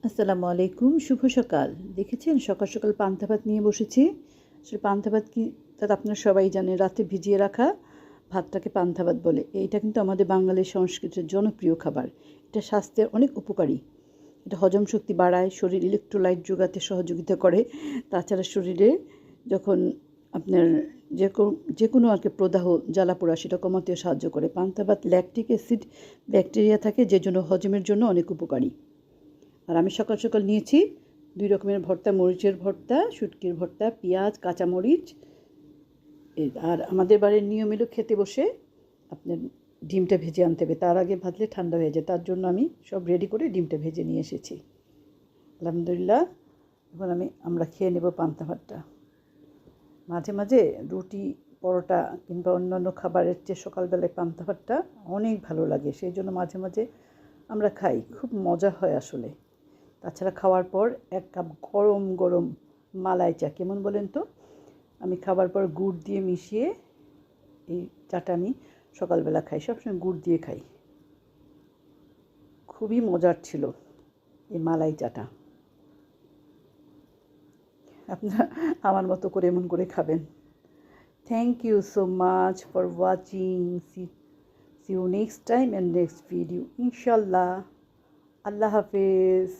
আসসালামু আলাইকুম, শুভ সকাল। দেখেছেন সকাল সকাল পান্তা ভাত নিয়ে বসেছি। আসলে পান্তা ভাত কি তা তো আপনারা সবাই জানেন, রাতে ভিজিয়ে রাখা ভাতটাকে পান্তা ভাত বলে। এইটা কিন্তু আমাদের বাঙালির সংস্কৃতির জনপ্রিয় খাবার। এটা স্বাস্থ্যের অনেক উপকারী। এটা হজম শক্তি বাড়ায়, শরীর ইলেকট্রোলাইট যোগাতে সহযোগিতা করে। তাছাড়া শরীরে যখন আপনার যে কোনো আর কি প্রদাহ জ্বালাপোড়া সেটা কমাতেও সাহায্য করে। পান্তা ভাত ল্যাকটিক অ্যাসিড ব্যাকটেরিয়া থাকে, যে জন্য হজমের জন্য অনেক উপকারী। আর আমি সকাল সকাল নিয়েছি 2 রকমের ভর্তা, মরিচের ভর্তা, শুটকির ভর্তা, পেঁয়াজ, কাঁচামরিচ। আর আমাদের বাড়ির নিয়ম এলো খেতে বসে আপনার ডিমটা ভেজে আনতে হবে। তার আগে ভাজলে ঠান্ডা হয়ে যায়, তার জন্য আমি সব রেডি করে ডিমটা ভেজে নিয়ে এসেছি। আলহামদুলিল্লাহ, এখন আমরা খেয়ে নেব পান্তা ভাতটা। মাঝে মাঝে রুটি, পরোটা কিংবা অন্যান্য খাবারের চেয়ে সকালবেলায় পান্তা ভাতটা অনেক ভালো লাগে, সেই জন্য মাঝে মাঝে আমরা খাই। খুব মজা হয় আসলে। তাছাড়া খাওয়ার পর 1 কাপ গরম গরম মালাই চা কেমন বলেন তো? আমি খাবার পর গুড় দিয়ে মিশিয়ে এই চাটা আমি সকালবেলা খাই, সবসময় গুড় দিয়ে খাই। খুবই মজার ছিল এই মালাই চাটা। আপনারা আমার মতো করে এমন করে খাবেন। Thank you so much for watching. See you next time and next video ইনশাল্লাহ। আল্লাহ হাফেজ।